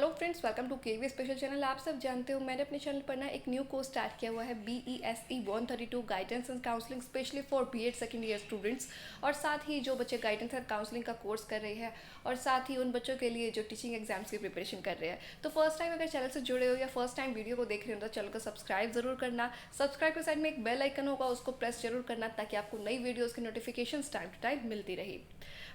Hello friends, welcome to KV special channel. आप सब जानते हो मैंने अपने चैनल पर ना एक न्यू कोर्स स्टार्ट किया हुआ है BESE 132 guidance and counselling specially for B.Ed second year students. और साथ ही जो बच्चे गाइडेंस एंड काउंसलिंग का कोर्स कर रहे हैं और साथ ही उन बच्चों के लिए जो टीचिंग एग्जाम्स की प्रिपरेशन कर रहे हैं। तो फर्स्ट टाइम अगर चैनल से जुड़े हो या फर्स्ट टाइम वीडियो को देख रहे हो तो चैनल को सब्सक्राइब जरूर करना। सब्सक्राइब के साइड में एक बेल आइकन होगा, उसको प्रेस जरूर करना ताकि आपको नई वीडियोज़ की नोटिफिकेशन टाइम टू टाइम मिलती रही।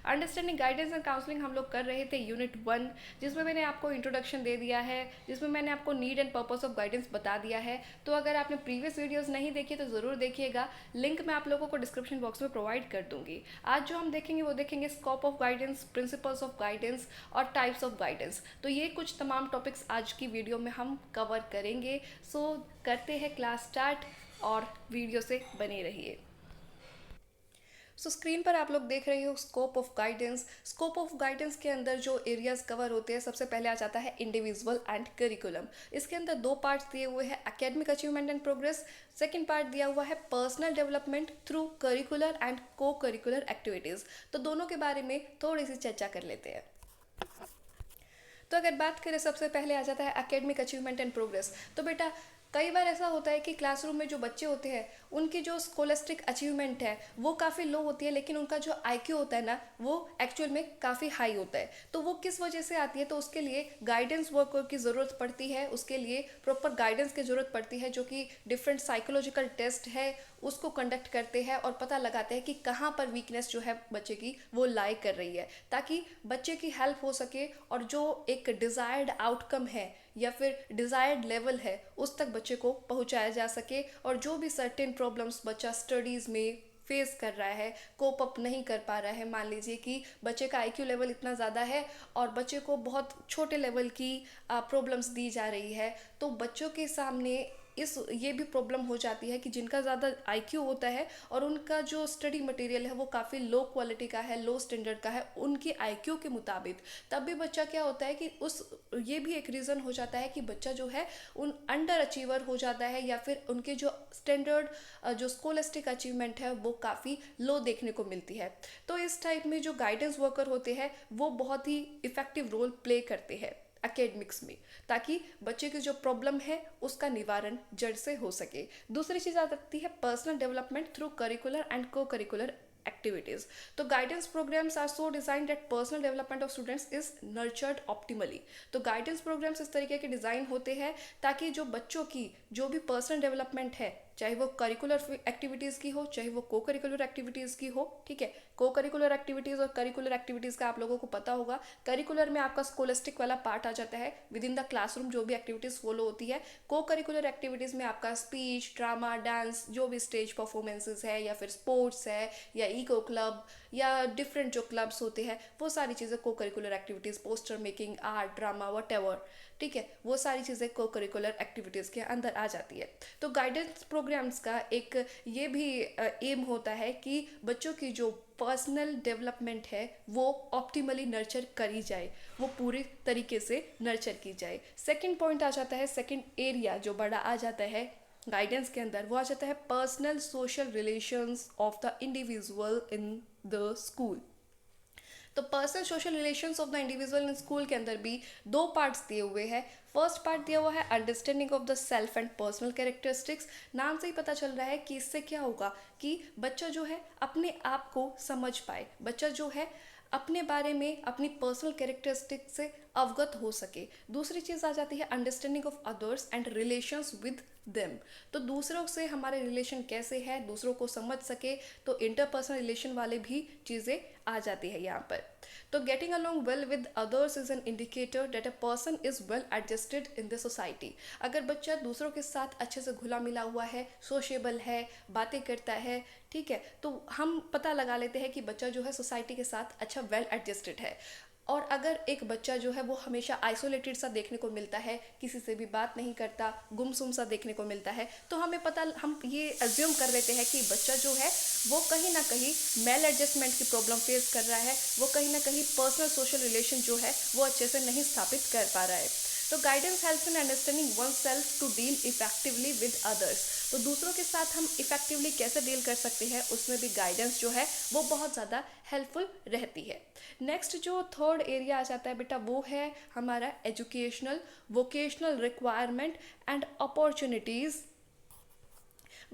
अंडरस्टैंडिंग गाइडेंस एंड काउंसलिंग हम लोग कर रहे थे यूनिट 1, जिसमें मैंने आपको इंट्रोडक्शन दे दिया है, जिसमें मैंने आपको need and purpose of guidance बता दिया है। तो अगर आपने प्रीवियस वीडियोस नहीं देखी तो ज़रूर देखिएगा, लिंक मैं आप लोगों को डिस्क्रिप्शन बॉक्स में प्रोवाइड कर दूंगी। आज जो हम देखेंगे वो देखेंगे scope of guidance, principles of guidance और टाइप्स ऑफ गाइडेंस। तो ये कुछ तमाम टॉपिक्स आज की वीडियो में हम कवर करेंगे। सो करते हैं क्लास स्टार्ट और वीडियो से बने रहिए। स्क्रीन पर आप लोग देख रहे हो scope of guidance. Scope of guidance के अंदर जो एरियाज कवर होते हैं, सबसे पहले आ जाता है इंडिविजुअल एंड करिकुलम। इसके अंदर दो पार्ट्स दिए हुए हैं, academic achievement and progress. Second part दिया हुआ है personal development through curricular and co curricular activities. तो दोनों के बारे में थोड़ी सी चर्चा कर लेते हैं। तो अगर बात करें, सबसे पहले आ जाता है एकेडमिक अचीवमेंट एंड प्रोग्रेस। तो बेटा कई बार ऐसा होता है कि क्लासरूम में जो बच्चे होते हैं उनकी जो स्कोलास्टिक अचीवमेंट है वो काफ़ी लो होती है, लेकिन उनका जो IQ होता है ना वो एक्चुअल में काफ़ी हाई होता है। तो वो किस वजह से आती है, तो उसके लिए गाइडेंस वर्कर की ज़रूरत पड़ती है, उसके लिए प्रॉपर गाइडेंस की ज़रूरत पड़ती है, जो कि डिफरेंट साइकोलॉजिकल टेस्ट है उसको कंडक्ट करते हैं और पता लगाते हैं कि कहाँ पर वीकनेस जो है बच्चे की वो लाई कर रही है, ताकि बच्चे की हेल्प हो सके और जो एक डिज़ायर्ड आउटकम है या फिर डिज़ायर्ड लेवल है उस तक बच्चे को पहुंचाया जा सके। और जो भी सर्टेन प्रॉब्लम्स बच्चा स्टडीज़ में फेस कर रहा है, कोप अप नहीं कर पा रहा है, मान लीजिए कि बच्चे का IQ लेवल इतना ज़्यादा है और बच्चे को बहुत छोटे लेवल की प्रॉब्लम्स दी जा रही है, तो बच्चों के सामने ये भी प्रॉब्लम हो जाती है कि जिनका ज़्यादा IQ होता है और उनका जो स्टडी मटेरियल है वो काफ़ी लो क्वालिटी का है, लो स्टैंडर्ड का है उनकी IQ के मुताबिक, तब भी बच्चा क्या होता है कि ये भी एक रीज़न हो जाता है कि बच्चा जो है उन अंडर अचीवर हो जाता है या फिर उनके जो स्टैंडर्ड जो स्कोलास्टिक अचीवमेंट है वो काफ़ी लो देखने को मिलती है। तो इस टाइप में जो गाइडेंस वर्कर होते हैं वो बहुत ही इफ़ेक्टिव रोल प्ले करते हैं एकेडमिक्स में, ताकि बच्चे की जो प्रॉब्लम है उसका निवारण जड़ से हो सके। दूसरी चीज़ आ सकती है personal development through curricular and co curricular activities. तो guidance programmes are so designed that personal development of students is nurtured optimally. तो गाइडेंस प्रोग्राम्स इस तरीके के डिज़ाइन होते हैं ताकि जो बच्चों की जो भी पर्सनल डेवलपमेंट है, चाहे वो करिकुलर एक्टिविटीज़ की हो चाहे वो को करिकुलर एक्टिविटीज़ की हो, ठीक है। को करिकुलर एक्टिविटीज़ और करिकुलर एक्टिविटीज़ का आप लोगों को पता होगा, करिकुलर में आपका स्कोलास्टिक वाला पार्ट आ जाता है, विद इन द क्लासरूम जो भी एक्टिविटीज़ फॉलो होती है। को करिकुलर एक्टिविटीज़ में आपका स्पीच, ड्रामा, डांस, जो भी स्टेज परफॉर्मेंसेज है या फिर स्पोर्ट्स है या इको क्लब या डिफरेंट जो क्लब्स होते हैं, वो सारी चीज़ें को curricular activities, poster making, art, drama, what, ठीक है, वो सारी चीज़ें को करिकुलर एक्टिविटीज़ के अंदर आ जाती है। तो गाइडेंस प्रोग्राम्स का एक ये भी एम होता है कि बच्चों की जो पर्सनल डेवलपमेंट है वो ऑप्टिमली नर्चर करी जाए, वो पूरी तरीके से नर्चर की जाए। सेकंड पॉइंट आ जाता है, सेकंड एरिया जो बड़ा आ जाता है गाइडेंस के अंदर, वो आ जाता है personal social relations of the individual in the school. तो personal social relations of the individual in school के अंदर भी दो पार्ट्स दिए हुए हैं। फर्स्ट पार्ट दिया हुआ है understanding of the self and personal characteristics. नाम से ही पता चल रहा है कि इससे क्या होगा कि बच्चा जो है अपने आप को समझ पाए, बच्चा जो है अपने बारे में अपनी पर्सनल कैरेक्टरिस्टिक से अवगत हो सके। दूसरी चीज़ आ जाती है understanding of others and relations with them. तो दूसरों से हमारे रिलेशन कैसे है, दूसरों को समझ सके, तो इंटरपर्सनल रिलेशन वाले भी चीज़ें आ जाती है यहाँ पर। तो getting along well with others is an indicator that a person is well adjusted in the society. अगर बच्चा दूसरों के साथ अच्छे से घुला मिला हुआ है, सोशेबल है, बातें करता है, ठीक है, तो हम पता लगा लेते हैं कि बच्चा जो है सोसाइटी के साथ अच्छा वेल एडजस्टेड है। और अगर एक बच्चा जो है वो हमेशा आइसोलेटेड सा देखने को मिलता है, किसी से भी बात नहीं करता, गुमसुम सा देखने को मिलता है, तो हम ये अज्यूम कर लेते हैं कि बच्चा जो है वो कहीं ना कहीं मेल एडजस्टमेंट की प्रॉब्लम फेस कर रहा है, वो कहीं ना कहीं पर्सनल सोशल रिलेशन जो है वो अच्छे से नहीं स्थापित कर पा रहा है। तो guidance helps in understanding oneself to deal effectively with others. तो दूसरों के साथ हम इफेक्टिवली कैसे डील कर सकते हैं, उसमें भी गाइडेंस जो है वो बहुत ज़्यादा हेल्पफुल रहती है। नेक्स्ट जो थर्ड एरिया आ जाता है बेटा, वो है हमारा educational vocational requirement and opportunities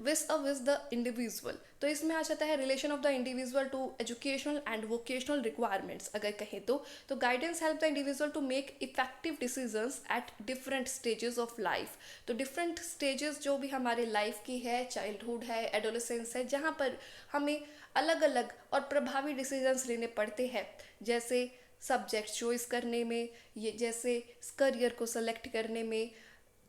with the individual. तो इसमें आ जाता है relation of the individual to educational and vocational requirements अगर कहें तो guidance help the individual to make effective decisions at different stages of life. तो डिफरेंट स्टेजेस जो भी हमारे लाइफ की है, चाइल्डहुड है, एडोलेसेंस है, जहाँ पर हमें अलग अलग और प्रभावी डिसीजंस लेने पड़ते हैं, जैसे सब्जेक्ट चॉइस करने में, ये जैसे करियर को सेलेक्ट करने में।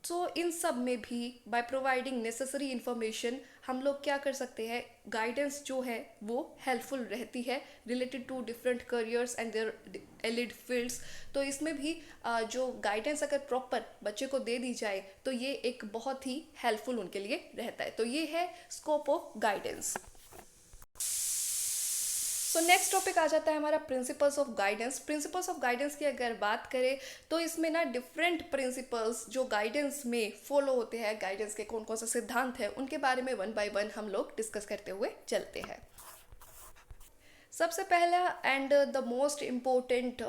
तो इन सब में भी बाय प्रोवाइडिंग नेसेसरी इन्फॉर्मेशन हम लोग क्या कर सकते हैं, गाइडेंस जो है वो हेल्पफुल रहती है related to different careers and their allied fields. तो इसमें भी जो गाइडेंस अगर प्रॉपर बच्चे को दे दी जाए तो ये एक बहुत ही हेल्पफुल उनके लिए रहता है। तो ये है scope of guidance. So next topic आ जाता है हमारा principles of guidance. Principles of guidance की अगर बात करें तो इसमें ना डिफरेंट प्रिंसिपल्स जो गाइडेंस में फॉलो होते हैं, गाइडेंस के कौन कौन से सिद्धांत हैं, उनके बारे में वन बाय वन हम लोग डिस्कस करते हुए चलते हैं। सबसे पहला and the most important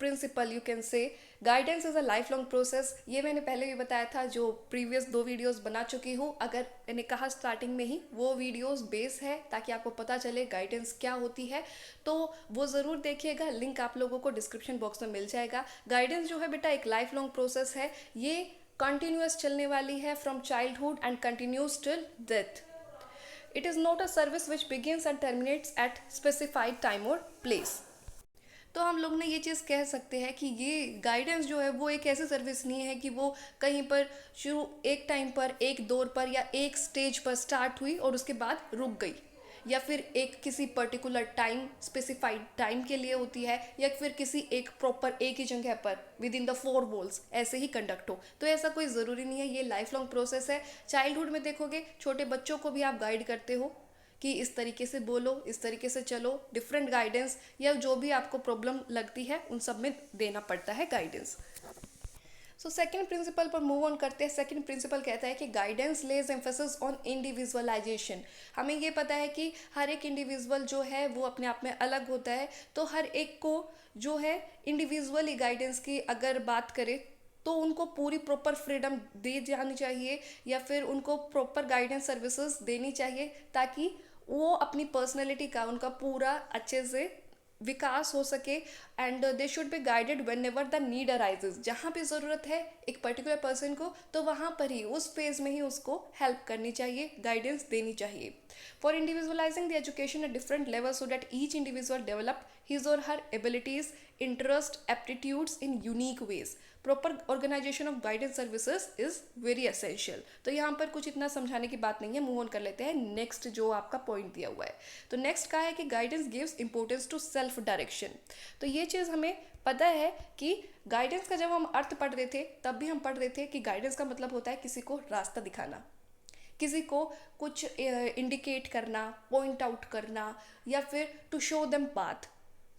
principle you can say, guidance is a life long process. ये मैंने पहले भी बताया था, जो प्रीवियस 2 वीडियोस बना चुकी हूँ, अगर मैंने कहा स्टार्टिंग में ही, वो वीडियोस बेस है ताकि आपको पता चले गाइडेंस क्या होती है, तो वो ज़रूर देखिएगा। लिंक आप लोगों को डिस्क्रिप्शन बॉक्स में मिल जाएगा। गाइडेंस जो है बेटा एक लाइफ लॉन्ग प्रोसेस है, ये कंटिन्यूस चलने वाली है from childhood and continues till death. It is not a service which begins and terminates at specified time और प्लेस। तो हम लोग ने ये चीज़ कह सकते हैं कि ये गाइडेंस जो है वो एक ऐसी सर्विस नहीं है कि वो कहीं पर शुरू एक टाइम पर, एक दौर पर या एक स्टेज पर स्टार्ट हुई और उसके बाद रुक गई, या फिर एक किसी पर्टिकुलर टाइम, स्पेसिफाइड टाइम के लिए होती है, या फिर किसी एक प्रॉपर एक ही जगह पर विद इन द 4 वॉल्स ऐसे ही कंडक्ट हो। तो ऐसा कोई ज़रूरी नहीं है, ये लाइफ लॉन्ग प्रोसेस है। चाइल्डहुड में देखोगे छोटे बच्चों को भी आप गाइड करते हो कि इस तरीके से बोलो, इस तरीके से चलो, डिफरेंट गाइडेंस या जो भी आपको प्रॉब्लम लगती है उन सब में देना पड़ता है गाइडेंस। सो सेकंड प्रिंसिपल पर मूव ऑन करते हैं। सेकंड प्रिंसिपल कहता है कि guidance lays emphasis on individualisation. हमें ये पता है कि हर एक इंडिविजुअल जो है वो अपने आप में अलग होता है, तो हर एक को जो है इंडिविजुअली गाइडेंस की अगर बात करें तो उनको पूरी प्रॉपर फ्रीडम दी जानी चाहिए, या फिर उनको प्रॉपर गाइडेंस सर्विसेज देनी चाहिए ताकि वो अपनी पर्सनैलिटी का उनका पूरा अच्छे से विकास हो सके। And they should be guided when ever the need arises. जहाँ भी ज़रूरत है एक पर्टिकुलर पर्सन को, तो वहाँ पर ही उस फेज में ही उसको हेल्प करनी चाहिए, गाइडेंस देनी चाहिए। For individualising the education at different level so that each individual develop his or her abilities, interest, aptitudes in unique ways. Proper organisation of guidance services is very essential. तो यहाँ पर कुछ इतना समझाने की बात नहीं है, मूव ऑन कर लेते हैं नेक्स्ट जो आपका पॉइंट दिया हुआ है। तो नेक्स्ट का है कि guidance gives importance to self direction. तो ये चीज़ हमें पता है कि गाइडेंस का जब हम अर्थ पढ़ रहे थे तब भी हम पढ़ रहे थे कि गाइडेंस का मतलब होता है किसी को रास्ता दिखाना, किसी को कुछ इंडिकेट करना, पॉइंट आउट करना, या फिर टू शो देम पाथ,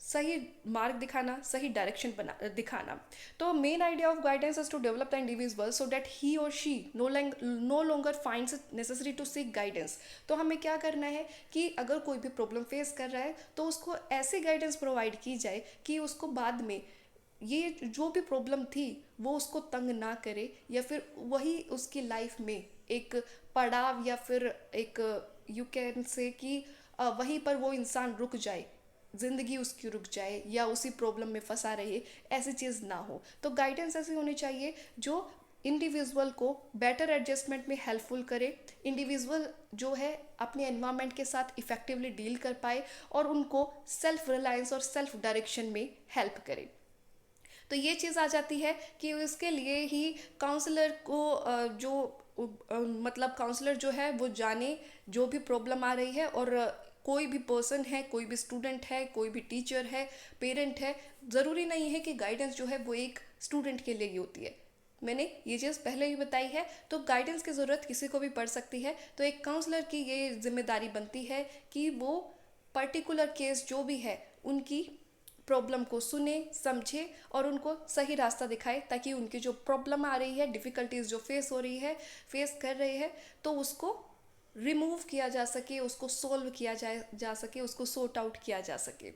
सही मार्ग दिखाना, सही डायरेक्शन बना दिखाना। तो main idea of guidance is to develop the individual so that he और she no longer finds it necessary to seek guidance. तो हमें क्या करना है कि अगर कोई भी प्रॉब्लम फेस कर रहा है तो उसको ऐसी गाइडेंस प्रोवाइड की जाए कि उसको बाद में ये जो भी प्रॉब्लम थी वो उसको तंग ना करे, या फिर वही उसकी लाइफ में एक पड़ाव, या फिर एक यू कैन से कि वहीं पर वो इंसान रुक जाए, ज़िंदगी उसकी रुक जाए या उसी प्रॉब्लम में फंसा रहे, ऐसी चीज़ ना हो। तो गाइडेंस ऐसी होनी चाहिए जो इंडिविजुअल को बेटर एडजस्टमेंट में हेल्पफुल करे, इंडिविजुअल जो है अपने एनवायरनमेंट के साथ इफ़ेक्टिवली डील कर पाए और उनको सेल्फ रिलायंस और सेल्फ डायरेक्शन में हेल्प करे। तो ये चीज़ आ जाती है कि इसके लिए ही काउंसलर को मतलब काउंसलर जो है वो जाने जो भी प्रॉब्लम आ रही है, और कोई भी पर्सन है, कोई भी स्टूडेंट है, कोई भी टीचर है, पेरेंट है, ज़रूरी नहीं है कि गाइडेंस जो है वो एक स्टूडेंट के लिए ही होती है। मैंने ये चीज़ पहले ही बताई है। तो गाइडेंस की ज़रूरत किसी को भी पड़ सकती है, तो एक काउंसलर की ये जिम्मेदारी बनती है कि वो पर्टिकुलर केस जो भी है उनकी प्रॉब्लम को सुने, समझे और उनको सही रास्ता दिखाए, ताकि उनकी जो प्रॉब्लम आ रही है, डिफ़िकल्टीज जो फेस हो रही है, फेस कर रहे हैं, तो उसको रिमूव किया जा सके, उसको सोल्व किया जा सके, उसको सॉर्ट आउट किया जा सके।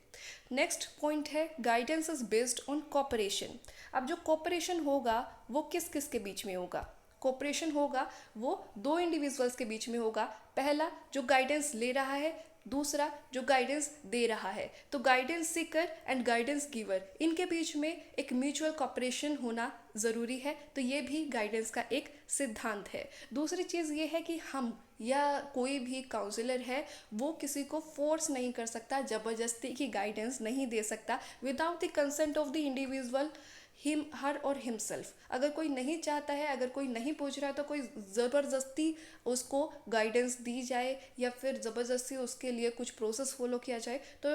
नेक्स्ट पॉइंट है guidance is based on cooperation. अब जो कोऑपरेशन होगा वो किस किस के बीच में होगा? कोऑपरेशन होगा वो दो इंडिविजुअल्स के बीच में होगा। पहला जो गाइडेंस ले रहा है, दूसरा जो गाइडेंस दे रहा है। तो guidance seeker and guidance giver, इनके बीच में एक म्यूचुअल कॉपरेशन होना ज़रूरी है। तो ये भी गाइडेंस का एक सिद्धांत है। दूसरी चीज़ ये है कि हम या कोई भी काउंसलर है वो किसी को फोर्स नहीं कर सकता, ज़बरदस्ती की गाइडेंस नहीं दे सकता without the consent of the individual him her और हिमसेल्फ। अगर कोई नहीं चाहता है, अगर कोई नहीं पूछ रहा है, तो कोई ज़बरदस्ती उसको गाइडेंस दी जाए या फिर ज़बरदस्ती उसके लिए कुछ प्रोसेस फॉलो किया जाए तो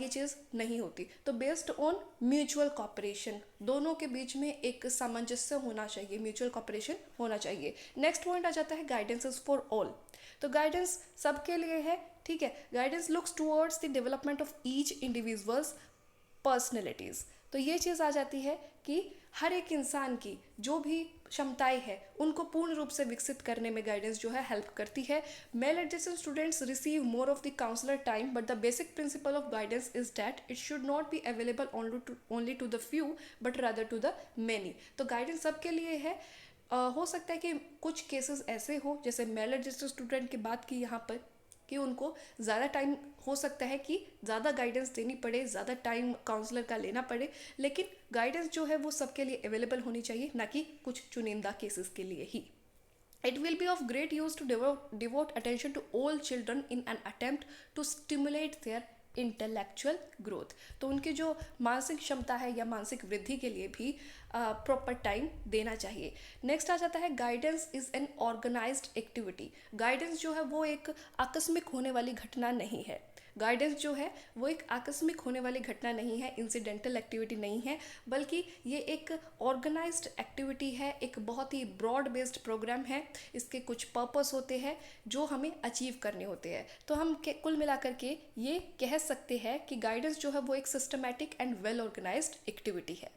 ये चीज़ नहीं होती। तो बेस्ड ऑन म्यूचुअल कॉपरेशन, दोनों के बीच में एक सामंजस्य होना चाहिए, म्यूचुअल कॉपरेशन होना चाहिए। नेक्स्ट पॉइंट आ जाता है गाइडेंस इज फॉर ऑल। तो गाइडेंस सबके लिए है, ठीक है। Guidance looks towards the development of each individuals personalities. तो ये चीज़ आ जाती है कि हर एक इंसान की जो भी क्षमताएं हैं उनको पूर्ण रूप से विकसित करने में गाइडेंस जो है हेल्प करती है। Maladjusted students receive more of the counsellor time, but the basic principle of guidance is that it should not be available only to the few but rather to the many. तो guidance सबके लिए है। हो सकता है कि कुछ cases ऐसे हो, जैसे मेल एडजस्टेड स्टूडेंट की बात की यहाँ पर, कि उनको ज़्यादा टाइम हो सकता है कि ज़्यादा गाइडेंस देनी पड़े, ज़्यादा टाइम काउंसलर का लेना पड़े, लेकिन गाइडेंस जो है वो सबके लिए अवेलेबल होनी चाहिए, ना कि कुछ चुनिंदा केसेस के लिए ही। It will be of great use to devote attention to all children in an attempt to stimulate their intellectual growth. तो उनकी जो मानसिक क्षमता है या मानसिक वृद्धि के लिए भी प्रॉपर टाइम देना चाहिए। नेक्स्ट आ जाता है guidance is an organised activity. Guidance जो है वो एक आकस्मिक होने वाली घटना नहीं है। गाइडेंस जो है वो एक आकस्मिक होने वाली घटना नहीं है, इंसिडेंटल एक्टिविटी नहीं है, बल्कि ये एक ऑर्गेनाइज्ड एक्टिविटी है, एक बहुत ही ब्रॉड बेस्ड प्रोग्राम है। इसके कुछ पर्पस होते हैं जो हमें अचीव करने होते हैं। तो हम कुल मिलाकर के ये कह सकते हैं कि गाइडेंस जो है वो एक systematic and well organised activity है।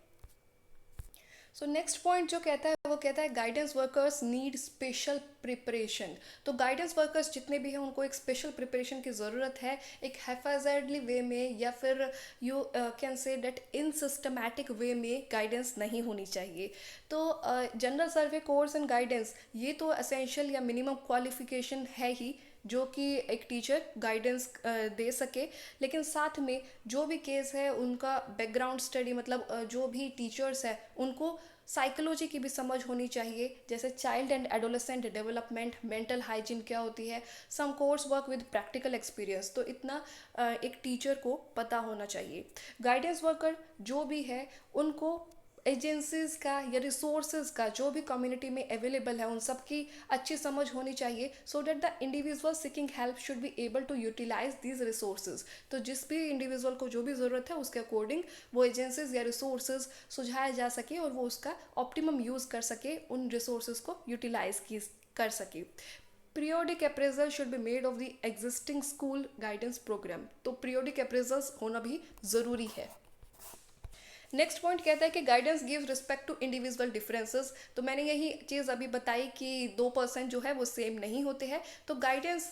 सो नेक्स्ट पॉइंट जो कहता है वो कहता है guidance workers need special preparation. तो गाइडेंस वर्कर्स जितने भी हैं उनको एक स्पेशल प्रिपरेशन की ज़रूरत है, एक हैफाजर्डली वे में या फिर you can say date in systematic way में गाइडेंस नहीं होनी चाहिए। तो general survey course and guidance ये तो एसेंशियल या मिनिमम क्वालिफिकेशन है ही जो कि एक टीचर गाइडेंस दे सके, लेकिन साथ में जो भी केस है उनका बैकग्राउंड स्टडी, मतलब जो भी टीचर्स है उनको साइकोलॉजी की भी समझ होनी चाहिए, जैसे child and adolescent development, mental hygiene क्या होती है, some course work with practical experience. तो इतना एक टीचर को पता होना चाहिए। गाइडेंस वर्कर जो भी है उनको एजेंसीज का या रिसोर्सेज का जो भी कम्युनिटी में अवेलेबल है उन सब की अच्छी समझ होनी चाहिए, so that the individual seeking help should be able to utilise these resources. तो जिस भी इंडिविजुअल को जो भी ज़रूरत है उसके अकॉर्डिंग वो एजेंसीज या रिसोर्सेज सुझाया जा सके और वो उसका ऑप्टिमम यूज़ कर सके, उन रिसोर्सेज को यूटिलाइज कर सके। Periodic appraisal should be made of the existing school guidance programme. तो पीरियोडिक अप्रेजल्स होना भी ज़रूरी है। नेक्स्ट पॉइंट कहता है कि guidance gives respect to individual differences. तो मैंने यही चीज़ अभी बताई कि 2% जो है वो सेम नहीं होते हैं। तो गाइडेंस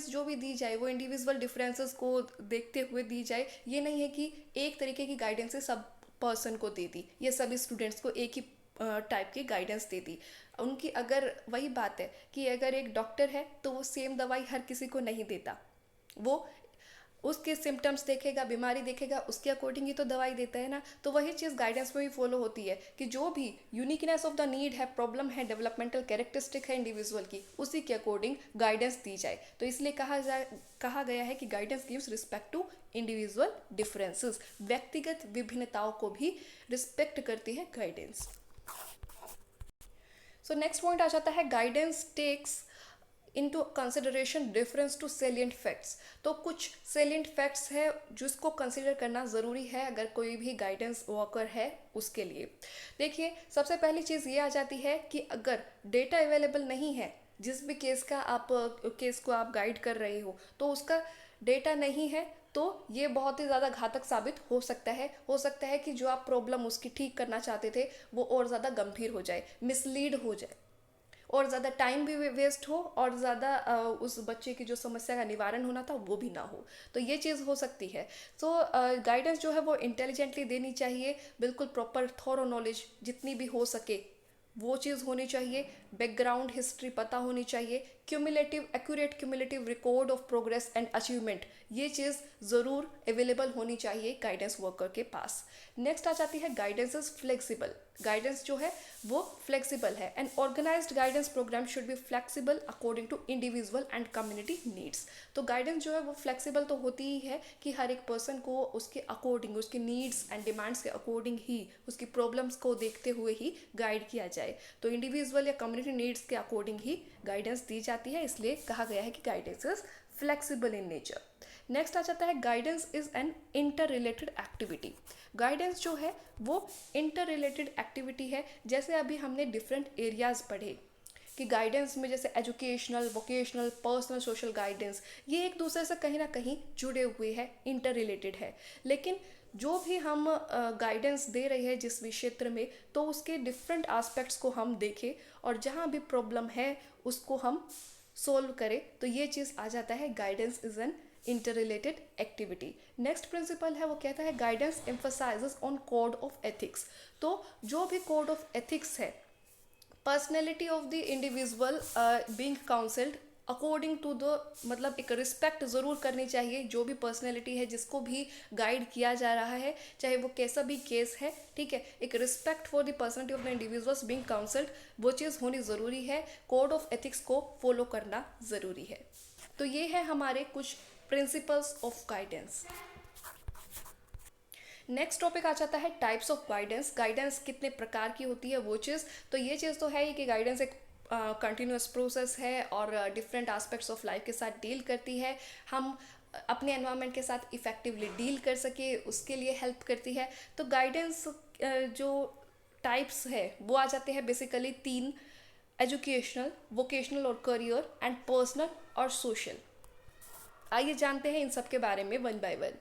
जो भी दी जाए वो इंडिविजुअल डिफरेंसेस को देखते हुए दी जाए। ये नहीं है कि एक तरीके की गाइडेंस से सब पर्सन को दे दी या सभी स्टूडेंट्स को एक ही टाइप की गाइडेंस दे दी। उनकी अगर वही बात है कि अगर एक डॉक्टर है तो वो सेम दवाई हर किसी को नहीं देता, वो उसके सिम्टम्स देखेगा, बीमारी देखेगा, उसके अकॉर्डिंग ही तो दवाई देता है ना। तो वही चीज़ गाइडेंस में भी फॉलो होती है कि जो भी यूनिकनेस ऑफ द नीड है, प्रॉब्लम है, डेवलपमेंटल कैरेक्टरिस्टिक है इंडिविजुअल की, उसी के अकॉर्डिंग गाइडेंस दी जाए। तो इसलिए कहा गया है कि guidance gives respect to individual differences. व्यक्तिगत विभिन्नताओं को भी रिस्पेक्ट करती है गाइडेंस। सो नेक्स्ट पॉइंट आ जाता है guidance takes into consideration difference to salient facts. तो कुछ सेलिएंट फैक्ट्स है जिसको कंसिडर करना ज़रूरी है अगर कोई भी गाइडेंस वर्कर है उसके लिए। देखिए, सबसे पहली चीज़ ये आ जाती है कि अगर डेटा अवेलेबल नहीं है, जिस भी केस को आप गाइड कर रहे हो तो उसका डेटा नहीं है, तो ये बहुत ही ज़्यादा घातक साबित हो सकता है कि जो आप प्रॉब्लम उसकी ठीक करना चाहते थे वो और ज़्यादा गंभीर हो जाए, मिसलीड हो जाए, और ज़्यादा टाइम भी वेस्ट हो, और ज़्यादा उस बच्चे की जो समस्या का निवारण होना था वो भी ना हो। तो ये चीज़ हो सकती है। सो गाइडेंस जो है वो इंटेलिजेंटली देनी चाहिए, बिल्कुल प्रॉपर थॉरो नॉलेज जितनी भी हो सके वो चीज़ होनी चाहिए, बैकग्राउंड हिस्ट्री पता होनी चाहिए, cumulative accurate cumulative record of progress and achievement, ये चीज़ ज़रूर अवेलेबल होनी चाहिए गाइडेंस वर्कर के पास। नेक्स्ट आ जाती है गाइडेंस इज फ्लेक्सिबल। गाइडेंस जो है वो फ्लेक्सिबल है। An organised guidance programme should be flexible according to individual and community needs. तो गाइडेंस जो है वो फ्लेक्सिबल तो होती ही है कि हर एक पर्सन को उसके अकॉर्डिंग, उसके नीड्स एंड डिमांड्स के अकॉर्डिंग ही, उसकी प्रॉब्लम्स को देखते हुए ही गाइड किया जाए। तो इंडिविजुअल या कम्युनिटी नीड्स के अकॉर्डिंग ही गाइडेंस दी जाती है, इसलिए कहा गया है कि guidance is flexible in nature. Next आ जाता है guidance is an inter related activity. Guidance जो है वो इंटर रिलेटेड एक्टिविटी है। जैसे अभी हमने डिफरेंट एरियाज पढ़े कि गाइडेंस में जैसे educational, vocational, personal, social guidance, ये एक दूसरे से कहीं ना कहीं जुड़े हुए हैं, इंटर रिलेटेड है। लेकिन जो भी हम गाइडेंस दे रहे हैं जिस भी क्षेत्र में, तो उसके डिफरेंट एस्पेक्ट्स को हम देखें और जहाँ भी प्रॉब्लम है उसको हम सोल्व करें, तो ये चीज़ आ जाता है guidance is an inter related activity. Next principle है वो कहता है guidance emphasises on code of ethics. तो जो भी कोड ऑफ एथिक्स है, personality of the individual being counselled according to the, मतलब एक रिस्पेक्ट ज़रूर करनी चाहिए जो भी पर्सनैलिटी है जिसको भी गाइड किया जा रहा है, चाहे वो कैसा भी केस है, ठीक है। एक respect for the personality of the individuals being counselled, वो चीज़ होनी ज़रूरी है। कोड ऑफ एथिक्स को फॉलो करना ज़रूरी है। तो ये है हमारे कुछ principles of guidance. Next topic आ जाता है टाइप्स ऑफ गाइडेंस। गाइडेंस कितने प्रकार की होती है वो चीज़। तो ये चीज़ तो है ही कि गाइडेंस एक कंटिन्यूस प्रोसेस है और डिफरेंट एस्पेक्ट्स ऑफ लाइफ के साथ डील करती है। हम अपने एनवायरनमेंट के साथ इफ़ेक्टिवली डील कर सके उसके लिए हेल्प करती है। तो गाइडेंस जो टाइप्स है वो आ जाते हैं बेसिकली तीन: एजुकेशनल, वोकेशनल और करियर, एंड पर्सनल और सोशल। आइए जानते हैं इन सब के बारे में वन बाय वन।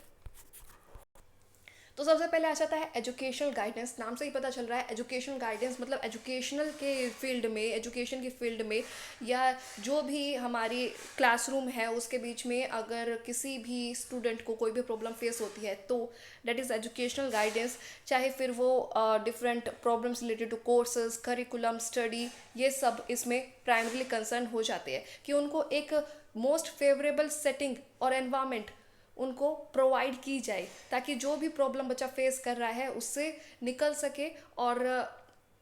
तो सबसे पहले आ जाता है एजुकेशनल गाइडेंस। नाम से ही पता चल रहा है एजुकेशनल गाइडेंस मतलब एजुकेशनल के फील्ड में, एजुकेशन की फील्ड में, या जो भी हमारी क्लासरूम है उसके बीच में अगर किसी भी स्टूडेंट को कोई भी प्रॉब्लम फेस होती है तो दैट इज़ एजुकेशनल गाइडेंस। चाहे फिर वो different problems related to courses, curriculum, study, ये सब इसमें प्राइमरीली कंसर्न हो जाते हैं कि उनको एक मोस्ट फेवरेबल सेटिंग और एनवायरनमेंट उनको प्रोवाइड की जाए ताकि जो भी प्रॉब्लम बच्चा फेस कर रहा है उससे निकल सके और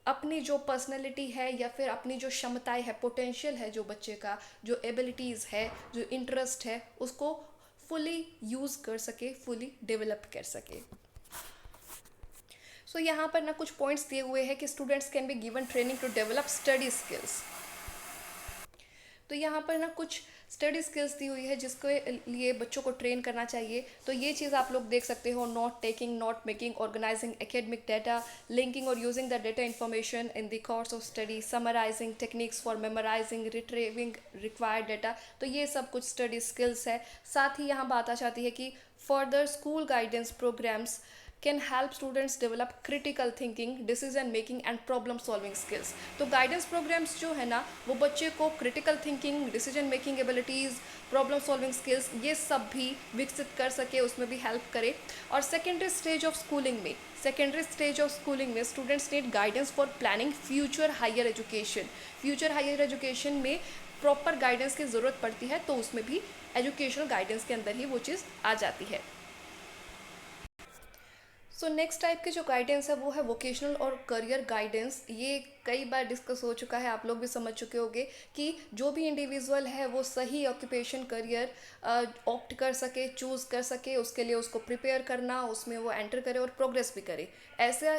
अपनी जो पर्सनैलिटी है या फिर अपनी जो क्षमताएं है, पोटेंशियल है जो बच्चे का, जो एबिलिटीज़ है, जो इंटरेस्ट है, उसको फुली यूज़ कर सके, फुली डेवलप कर सके। सो यहाँ पर ना कुछ पॉइंट्स दिए हुए हैं कि students can be given training to develop study skills. तो यहाँ पर ना कुछ स्टडी स्किल्स दी हुई है जिसके लिए बच्चों को ट्रेन करना चाहिए। तो ये चीज़ आप लोग देख सकते हो: note taking, note making, organising academic data, linking और using the data information in the course of study, summarising, techniques for memorising, retrieving required data. तो ये सब कुछ स्टडी स्किल्स है। साथ ही यहाँ बात आ जाती है कि further school guidance programmes can help students develop critical thinking, decision making and problem solving skills. तो गाइडेंस प्रोग्राम्स जो है ना वो बच्चे को critical thinking, decision making abilities, problem solving skills, ये सब भी विकसित कर सके, उसमें भी हेल्प करे। और सेकेंडरी स्टेज ऑफ स्कूलिंग में students need guidance for planning future higher education. Future higher education में प्रॉपर गाइडेंस की ज़रूरत पड़ती है, तो उसमें भी एजुकेशनल गाइडेंस के अंदर ही वो चीज़ आ जाती है। सो नेक्स्ट टाइप के जो गाइडेंस है वो है वोकेशनल और करियर गाइडेंस। ये कई बार डिस्कस हो चुका है, आप लोग भी समझ चुके होंगे कि जो भी इंडिविजुअल है वो सही ऑक्यूपेशन, करियर ऑप्ट कर सके, चूज़ कर सके, उसके लिए उसको प्रिपेयर करना, उसमें वो एंटर करे और प्रोग्रेस भी करे। ऐसे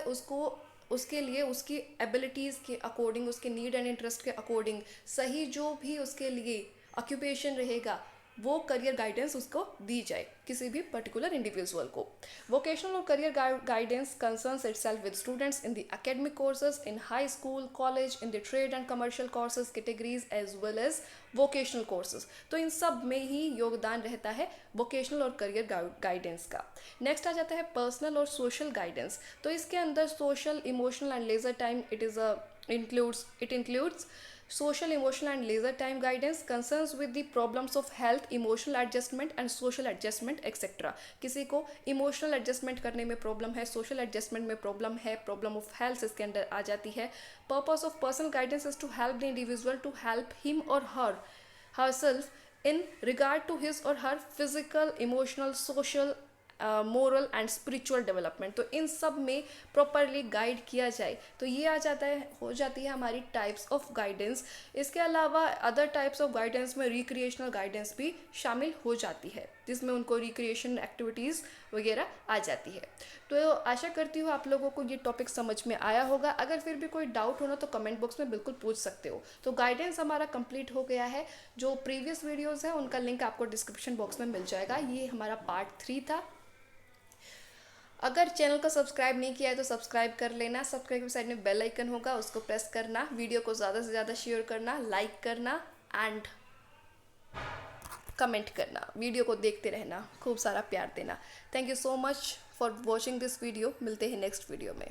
उसके लिए उसकी एबिलिटीज़ के अकॉर्डिंग, उसके नीड एंड इंटरेस्ट के अकॉर्डिंग सही जो भी उसके लिए ऑक्यूपेशन रहेगा वो करियर गाइडेंस उसको दी जाए किसी भी पर्टिकुलर इंडिविजुअल को. वोकेशनल और career guidance concerns itself with students in the academic courses in high school, college, in the trade and commercial courses categories as well as vocational courses. तो इन सब में ही योगदान रहता है वोकेशनल और करियर गाइडेंस का. नेक्स्ट आ जाता है पर्सनल और सोशल गाइडेंस. तो इसके अंदर social, emotional and leisure time it includes social, emotional and leisure time guidance, concerns with the problems of health, emotional adjustment and social adjustment etc. किसी को इमोशनल एडजस्टमेंट करने में प्रॉब्लम है, social adjustment में problem है, problem of health इसके अंदर आ जाती है. Purpose of personal guidance is to help the individual to help him और herself in regard to his or her physical, emotional, social, moral and spiritual development. तो इन सब में प्रॉपरली गाइड किया जाए. तो ये आ जाता है, हो जाती है हमारी टाइप्स ऑफ गाइडेंस. इसके अलावा अदर टाइप्स ऑफ गाइडेंस में रिक्रिएशनल गाइडेंस भी शामिल हो जाती है, जिसमें उनको रिक्रिएशन एक्टिविटीज़ वगैरह आ जाती है. तो आशा करती हूँ आप लोगों को ये टॉपिक समझ में आया होगा. अगर फिर भी कोई डाउट हो ना तो कमेंट बॉक्स में बिल्कुल पूछ सकते हो. तो गाइडेंस हमारा कंप्लीट हो गया है. जो प्रीवियस वीडियोज़ हैं उनका लिंक आपको डिस्क्रिप्शन बॉक्स में मिल जाएगा. ये हमारा पार्ट 3 था. अगर चैनल को सब्सक्राइब नहीं किया है तो सब्सक्राइब कर लेना. सब्सक्राइब के साइड में बेल आइकन होगा, उसको प्रेस करना. वीडियो को ज़्यादा से ज़्यादा शेयर करना, लाइक करना एंड कमेंट करना. वीडियो को देखते रहना, खूब सारा प्यार देना. Thank you so much for watching this video. मिलते हैं नेक्स्ट वीडियो में.